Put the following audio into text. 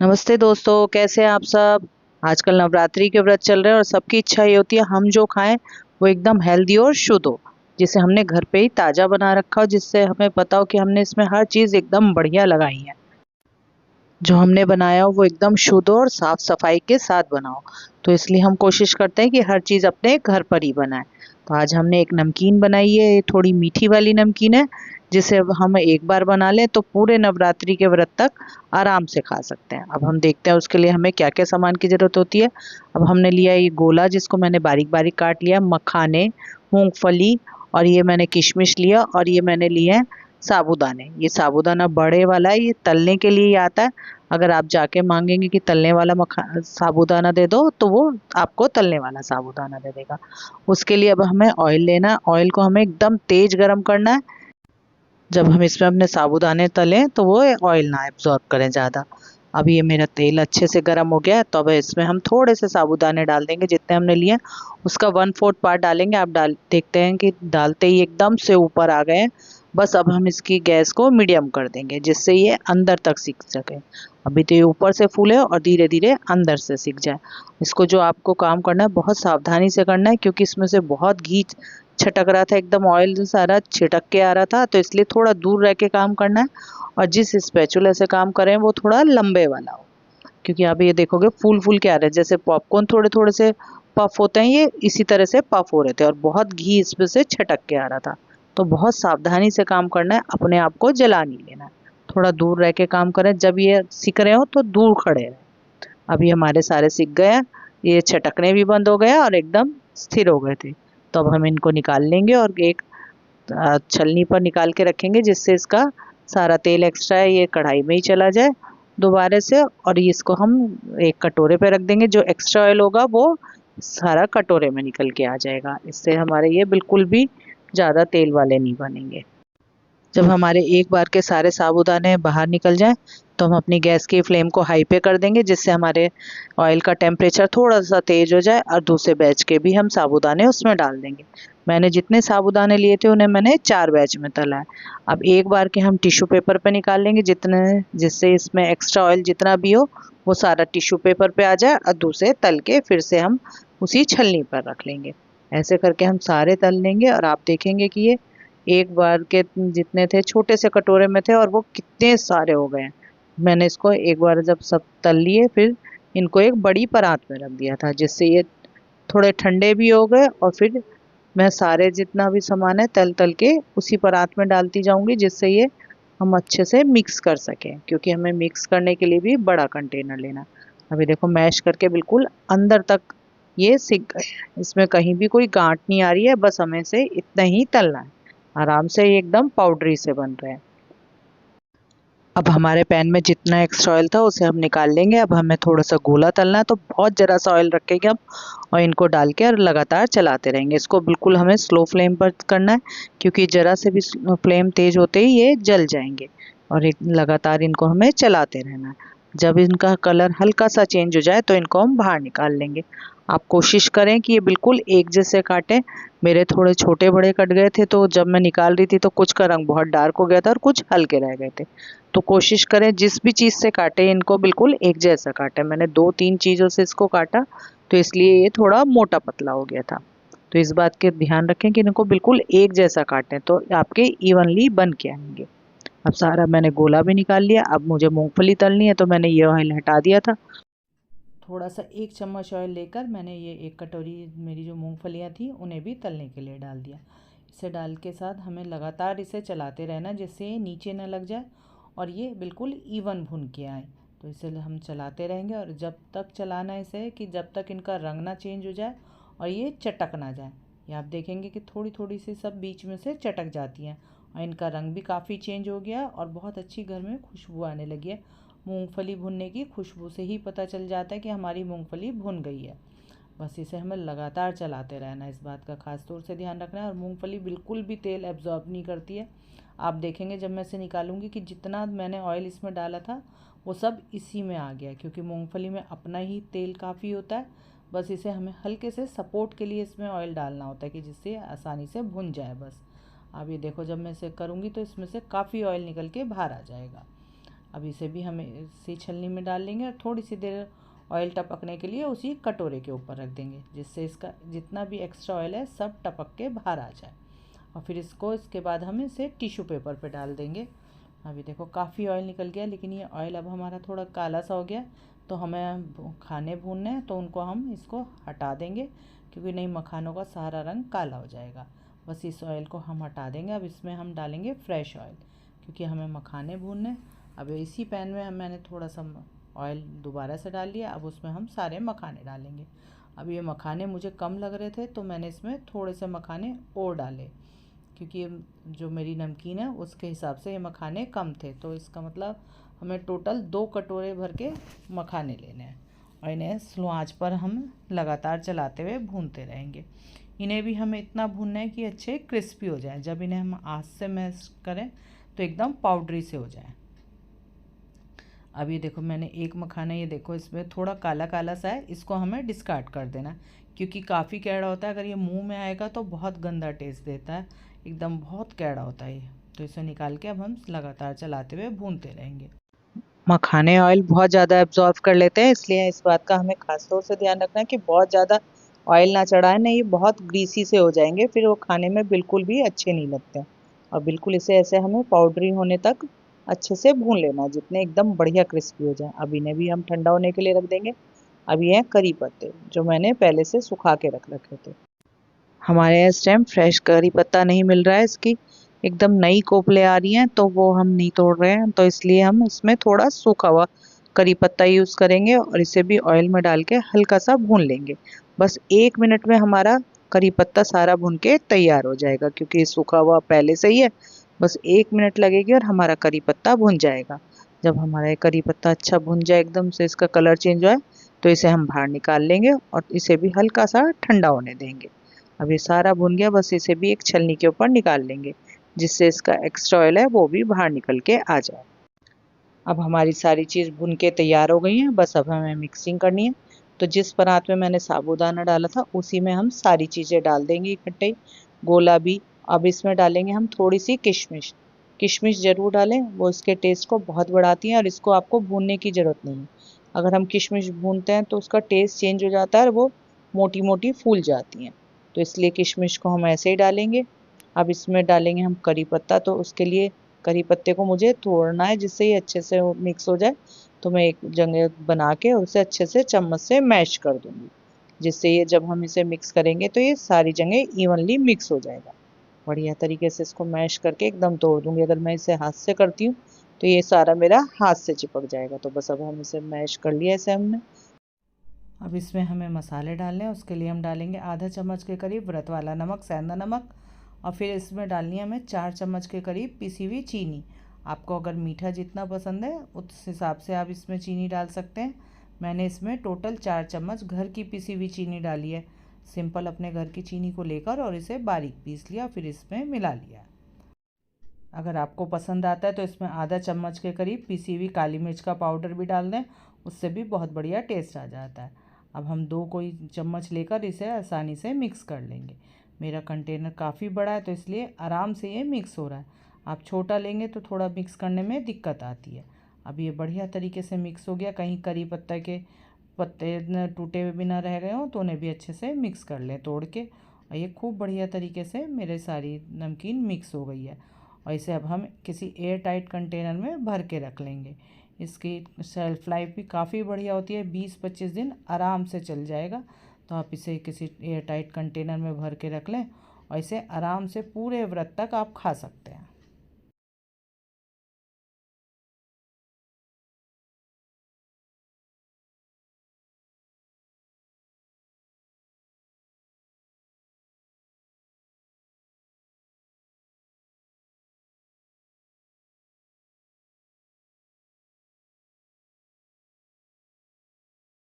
नमस्ते दोस्तों, कैसे हैं आप सब। आजकल नवरात्रि के व्रत चल रहे हैं और सबकी इच्छा ये होती है हम जो खाएं वो एकदम हेल्दी और शुद्ध हो, जिसे हमने घर पे ही ताज़ा बना रखा हो, जिससे हमें पता हो कि हमने इसमें हर चीज़ एकदम बढ़िया लगाई है। जो हमने बनाया हो वो एकदम शुद्ध और साफ सफाई के साथ बनाओ। तो इसलिए हम कोशिश करते हैं कि हर चीज़ अपने घर पर ही बनाएं। तो आज हमने एक नमकीन बनाई है, ये थोड़ी मीठी वाली नमकीन है, जिसे अब हम एक बार बना लें तो पूरे नवरात्रि के व्रत तक आराम से खा सकते हैं। अब हम देखते हैं उसके लिए हमें क्या क्या सामान की ज़रूरत होती है। अब हमने लिया ये गोला, जिसको मैंने बारीक बारीक काट लिया, मखाने, मूंगफली, और ये मैंने किशमिश लिया, और ये मैंने लिए हैं साबूदाने। ये साबूदाना बड़े वाला है, ये तलने के लिए ही आता है। अगर आप जाके मांगेंगे कि तलने वाला मखा साबूदाना दे दो तो वो आपको तलने वाला साबूदाना दे देगा। उसके लिए अब हमें ऑयल लेना है। ऑयल को हमें एकदम तेज गरम करना है। जब हम इसमें अपने साबूदाने तलें तो वो ऑयल ना एब्जॉर्ब करें ज़्यादा। अब ये मेरा तेल अच्छे से गर्म हो गया है, तो अब इसमें हम थोड़े से साबूदाने डाल देंगे, जितने हमने लिए हैं उसका 1/4 पार्ट डालेंगे। आप डाल देखते हैं कि डालते ही एकदम से ऊपर आ गए हैं। बस अब हम इसकी गैस को मीडियम कर देंगे, जिससे ये अंदर तक सिक सके। अभी तो ये ऊपर से फूले और धीरे धीरे अंदर से सिक जाए। इसको जो आपको काम करना है बहुत सावधानी से करना है, क्योंकि इसमें से बहुत घी छटक रहा था, एकदम ऑयल सारा छिटक के आ रहा था, तो इसलिए थोड़ा दूर रह के काम करना है। और जिस स्पैचुला से काम करें वो थोड़ा लंबे वाला हो, क्योंकि आप ये देखोगे फूल फूल के आ रहे हैं, जैसे पॉपकॉर्न थोड़े थोड़े से पफ होते हैं, ये इसी तरह से पफ हो रहे थे और बहुत घी इसमें से छटक के आ रहा था। तो बहुत सावधानी से काम करना है, अपने आप को जला नहीं लेना है। थोड़ा दूर रह के काम करें, जब ये सिक रहे हो तो दूर खड़े रहें। अभी हमारे सारे सिक गए हैं, ये छटकने भी बंद हो गया और एकदम स्थिर हो गए थे। तो अब हम इनको निकाल लेंगे और एक छलनी पर निकाल के रखेंगे, जिससे इसका सारा तेल एक्स्ट्रा है ये कढ़ाई में ही चला जाए दोबारा से। और इसको हम एक कटोरे पे रख देंगे, जो एक्स्ट्रा ऑयल होगा वो सारा कटोरे में निकल के आ जाएगा। इससे हमारे ये बिल्कुल भी ज़्यादा तेल वाले नहीं बनेंगे। जब हमारे एक बार के सारे साबूदाने बाहर निकल जाएं तो हम अपनी गैस की फ्लेम को हाई पे कर देंगे, जिससे हमारे ऑयल का टेम्परेचर थोड़ा सा तेज हो जाए, और दूसरे बैच के भी हम साबूदाने उसमें डाल देंगे। मैंने जितने साबूदाने लिए थे उन्हें मैंने 4 बैच में तला है। अब एक बार के हम टिश्यू पेपर पे निकाल लेंगे, जितने जिससे इसमें एक्स्ट्रा ऑयल जितना भी हो वो सारा टिश्यू पेपर पे आ जाए, और दूसरे तल के फिर से हम उसी छलनी पर रख लेंगे। ऐसे करके हम सारे तल लेंगे और आप देखेंगे कि ये एक बार के जितने थे छोटे से कटोरे में थे और वो कितने सारे हो गए हैं। मैंने इसको एक बार जब सब तल लिए फिर इनको एक बड़ी परात में रख दिया था, जिससे ये थोड़े ठंडे भी हो गए। और फिर मैं सारे जितना भी सामान है तल तल के उसी परात में डालती जाऊंगी, जिससे ये हम अच्छे से मिक्स कर सकें, क्योंकि हमें मिक्स करने के लिए भी बड़ा कंटेनर लेना। अभी देखो मैश करके बिल्कुल अंदर तक ये सिक गए हैं। इसमें कहीं भी कोई गांठ नहीं आ रही है, बस हमें से इतना ही तलना है। आराम से ये एकदम पाउडरी से बन रहे हैं। अब हमारे पैन में जितना एक्स्ट्रा ऑयल था उसे हम निकाल लेंगे। अब हमें थोड़ा सा गोला तलना है, तो बहुत ज़रा सा ऑयल रखेंगे हम और इनको डाल के और लगातार चलाते रहेंगे। इसको बिल्कुल हमें स्लो फ्लेम पर करना है, क्योंकि ज़रा से भी फ्लेम तेज होते ही ये जल जाएंगे। और एक लगातार इनको हमें चलाते रहना है। जब इनका कलर हल्का सा चेंज हो जाए तो इनको हम बाहर निकाल लेंगे। आप कोशिश करें कि ये बिल्कुल एक जैसे काटें। मेरे थोड़े छोटे बड़े कट गए थे, तो जब मैं निकाल रही थी तो कुछ का रंग बहुत डार्क हो गया था और कुछ हल्के रह गए थे। तो कोशिश करें जिस भी चीज़ से काटे इनको बिल्कुल एक जैसा काटे। मैंने 2-3 चीज़ों से इसको काटा, तो इसलिए ये थोड़ा मोटा पतला हो गया था। तो इस बात के ध्यान रखें कि इनको बिल्कुल एक जैसा काटें, तो आपके इवनली बन के आएंगे। अब सारा मैंने गोला भी निकाल लिया। अब मुझे मूंगफली तलनी है, तो मैंने ये ऑयल हटा दिया था। थोड़ा सा 1 चम्मच ऑयल लेकर मैंने ये एक कटोरी मेरी जो मूंगफलियाँ थी उन्हें भी तलने के लिए डाल दिया। इसे डाल के साथ हमें लगातार इसे चलाते रहना, जिससे ये नीचे न लग जाए और ये बिल्कुल इवन भुन के आए। तो इसे हम चलाते रहेंगे, और जब तक चलाना इसे कि जब तक इनका रंग ना चेंज हो जाए और ये चटक ना जाए। ये आप देखेंगे कि थोड़ी थोड़ी सी सब बीच में से चटक जाती हैं और इनका रंग भी काफ़ी चेंज हो गया और बहुत अच्छी घर में खुशबू आने लगी है। मूंगफली भुनने की खुशबू से ही पता चल जाता है कि हमारी मूंगफली भुन गई है। बस इसे हमें लगातार चलाते रहना है, इस बात का खास तौर से ध्यान रखना है। और मूंगफली बिल्कुल भी तेल एब्जॉर्ब नहीं करती है। आप देखेंगे जब मैं इसे निकालूंगी कि जितना मैंने ऑयल इसमें डाला था वो सब इसी में आ गया, क्योंकि मूंगफली में अपना ही तेल काफ़ी होता है। बस इसे हमें हल्के से सपोर्ट के लिए इसमें ऑयल डालना होता है, कि जिससे आसानी से भुन जाए। बस अब ये देखो जब मैं इसे करूँगी तो इसमें से काफ़ी ऑयल निकल के बाहर आ जाएगा। अब इसे भी हम इसी छलनी में डाल लेंगे और थोड़ी सी देर ऑयल टपकने के लिए उसी कटोरे के ऊपर रख देंगे, जिससे इसका जितना भी एक्स्ट्रा ऑयल है सब टपक के बाहर आ जाए। और फिर इसके बाद हम इसे टिश्यू पेपर पे डाल देंगे। अभी देखो काफ़ी ऑयल निकल गया, लेकिन ये ऑयल अब हमारा थोड़ा काला सा हो गया, तो हमें खाने भूनने हैं, तो उनको हम इसको हटा देंगे, क्योंकि नहीं मखानों का सारा रंग काला हो जाएगा। बस इस ऑयल को हम हटा देंगे। अब इसमें हम डालेंगे फ्रेश ऑयल, क्योंकि हमें मखाने भूनने। अब इसी पैन में मैंने थोड़ा सा ऑयल दोबारा से डाल लिया। अब उसमें हम सारे मखाने डालेंगे। अब ये मखाने मुझे कम लग रहे थे, तो मैंने इसमें थोड़े से मखाने और डाले, क्योंकि जो मेरी नमकीन है उसके हिसाब से ये मखाने कम थे। तो इसका मतलब हमें टोटल 2 कटोरे भर के मखाने लेने हैं, और इन्हें स्लो आंच पर हम लगातार चलाते हुए भूनते रहेंगे। इन्हें भी हमें इतना भूनना है कि अच्छे क्रिस्पी हो जाए। जब इन्हें हम आंच से मैश करें तो एकदम पाउडरी से हो जाए। अब ये देखो मैंने एक मखाना, ये देखो इसमें थोड़ा काला काला सा है, इसको हमें डिस्कार्ड कर देना, क्योंकि काफ़ी कैड़ा होता है। अगर ये मुंह में आएगा तो बहुत गंदा टेस्ट देता है, एकदम बहुत कैड़ा होता है ये। तो इसे निकाल के अब हम लगातार चलाते हुए भूनते रहेंगे। मखाने ऑयल बहुत ज़्यादा एब्जॉर्ब कर लेते हैं, इसलिए इस बात का हमें खास तौर से ध्यान रखना है कि बहुत ज़्यादा ऑयल ना चढ़ाए, नहीं ये बहुत ग्रीसी से हो जाएंगे, फिर वो खाने में बिल्कुल भी अच्छे नहीं लगते। और बिल्कुल इसे ऐसे हमें पाउडरी होने तक अच्छे से भून लेना, जितने एकदम बढ़िया क्रिस्पी हो जाए। अब इन्हें भी हम ठंडा होने के लिए रख देंगे। अब ये हैं करी पत्ते, जो मैंने पहले से सुखा के रख रखे थे। हमारे यहाँ इस टाइम फ्रेश करी पत्ता नहीं मिल रहा है, इसकी एकदम नई कोपले आ रही हैं, तो वो हम नहीं तोड़ रहे हैं, तो इसलिए हम इसमें थोड़ा सूखा हुआ करी पत्ता यूज़ करेंगे और इसे भी ऑयल में डाल के हल्का सा भून लेंगे। बस 1 मिनट में हमारा करी पत्ता सारा भुन के तैयार हो जाएगा, क्योंकि सूखा हुआ पहले से ही है। बस 1 मिनट लगेगी और हमारा करी पत्ता भुन जाएगा। जब हमारा ये करी पत्ता अच्छा भुन जाए, एकदम से इसका कलर चेंज हो जाए, तो इसे हम बाहर निकाल लेंगे और इसे भी हल्का सा ठंडा होने देंगे। अब ये सारा भुन गया, बस इसे भी एक छलनी के ऊपर निकाल लेंगे, जिससे इसका एक्स्ट्रा ऑयल है वो भी बाहर निकल के आ जाए। अब हमारी सारी चीज़ भुन के तैयार हो गई हैं, बस अब हमें मिक्सिंग करनी है। तो जिस परात में मैंने साबूदाना डाला था, उसी में हम सारी चीज़ें डाल देंगे इकट्ठे ही, गोला भी। अब इसमें डालेंगे हम थोड़ी सी किशमिश। किशमिश ज़रूर डालें, वो इसके टेस्ट को बहुत बढ़ाती हैं, और इसको आपको भूनने की ज़रूरत नहीं है। अगर हम किशमिश भूनते हैं तो उसका टेस्ट चेंज हो जाता है और वो मोटी मोटी फूल जाती हैं, तो इसलिए किशमिश को हम ऐसे ही डालेंगे। अब इसमें डालेंगे हम करी पत्ता, तो उसके लिए करी पत्ते को मुझे तोड़ना है, जिससे ये अच्छे से मिक्स हो जाए। तो मैं एक जगह बना के उसे अच्छे से चम्मच से मैश कर दूंगी, जिससे ये जब हम इसे मिक्स करेंगे तो ये सारी जगह इवनली मिक्स हो जाएगा। बढ़िया तरीके से इसको मैश करके एकदम तोड़ दूंगी। अगर मैं इसे हाथ से करती हूँ तो ये सारा मेरा हाथ से चिपक जाएगा। तो बस अब हम इसे मैश कर लिया इसे हमने। अब इसमें हमें मसाले डालने हैं। उसके लिए हम डालेंगे आधा चम्मच के करीब व्रत वाला नमक, सेंधा नमक, और फिर इसमें डालनी है हमें 4 चम्मच के करीब पिसी हुई चीनी। आपको अगर मीठा जितना पसंद है उस हिसाब से आप इसमें चीनी डाल सकते हैं। मैंने इसमें टोटल 4 चम्मच घर की पिसी हुई चीनी डाली है। सिंपल अपने घर की चीनी को लेकर और इसे बारीक पीस लिया, फिर इसमें मिला लिया। अगर आपको पसंद आता है तो इसमें आधा चम्मच के करीब पिसी हुई काली मिर्च का पाउडर भी डाल दें, उससे भी बहुत बढ़िया टेस्ट आ जाता है। अब हम 2 कोई चम्मच लेकर इसे आसानी से मिक्स कर लेंगे। मेरा कंटेनर काफ़ी बड़ा है, तो इसलिए आराम से ये मिक्स हो रहा है। आप छोटा लेंगे तो थोड़ा मिक्स करने में दिक्कत आती है। अब ये बढ़िया तरीके से मिक्स हो गया। कहीं करी पत्ता के पत्ते टूटे हुए भी ना रह गए हों, तो उन्हें भी अच्छे से मिक्स कर लें तोड़ के। और ये खूब बढ़िया तरीके से मेरे सारी नमकीन मिक्स हो गई है, और इसे अब हम किसी एयर टाइट कंटेनर में भर के रख लेंगे। इसकी शेल्फ़ लाइफ भी काफ़ी बढ़िया होती है, 20-25 दिन आराम से चल जाएगा। तो आप इसे किसी एयर टाइट कंटेनर में भर के रख लें, और इसे आराम से पूरे व्रत तक आप खा सकते हैं।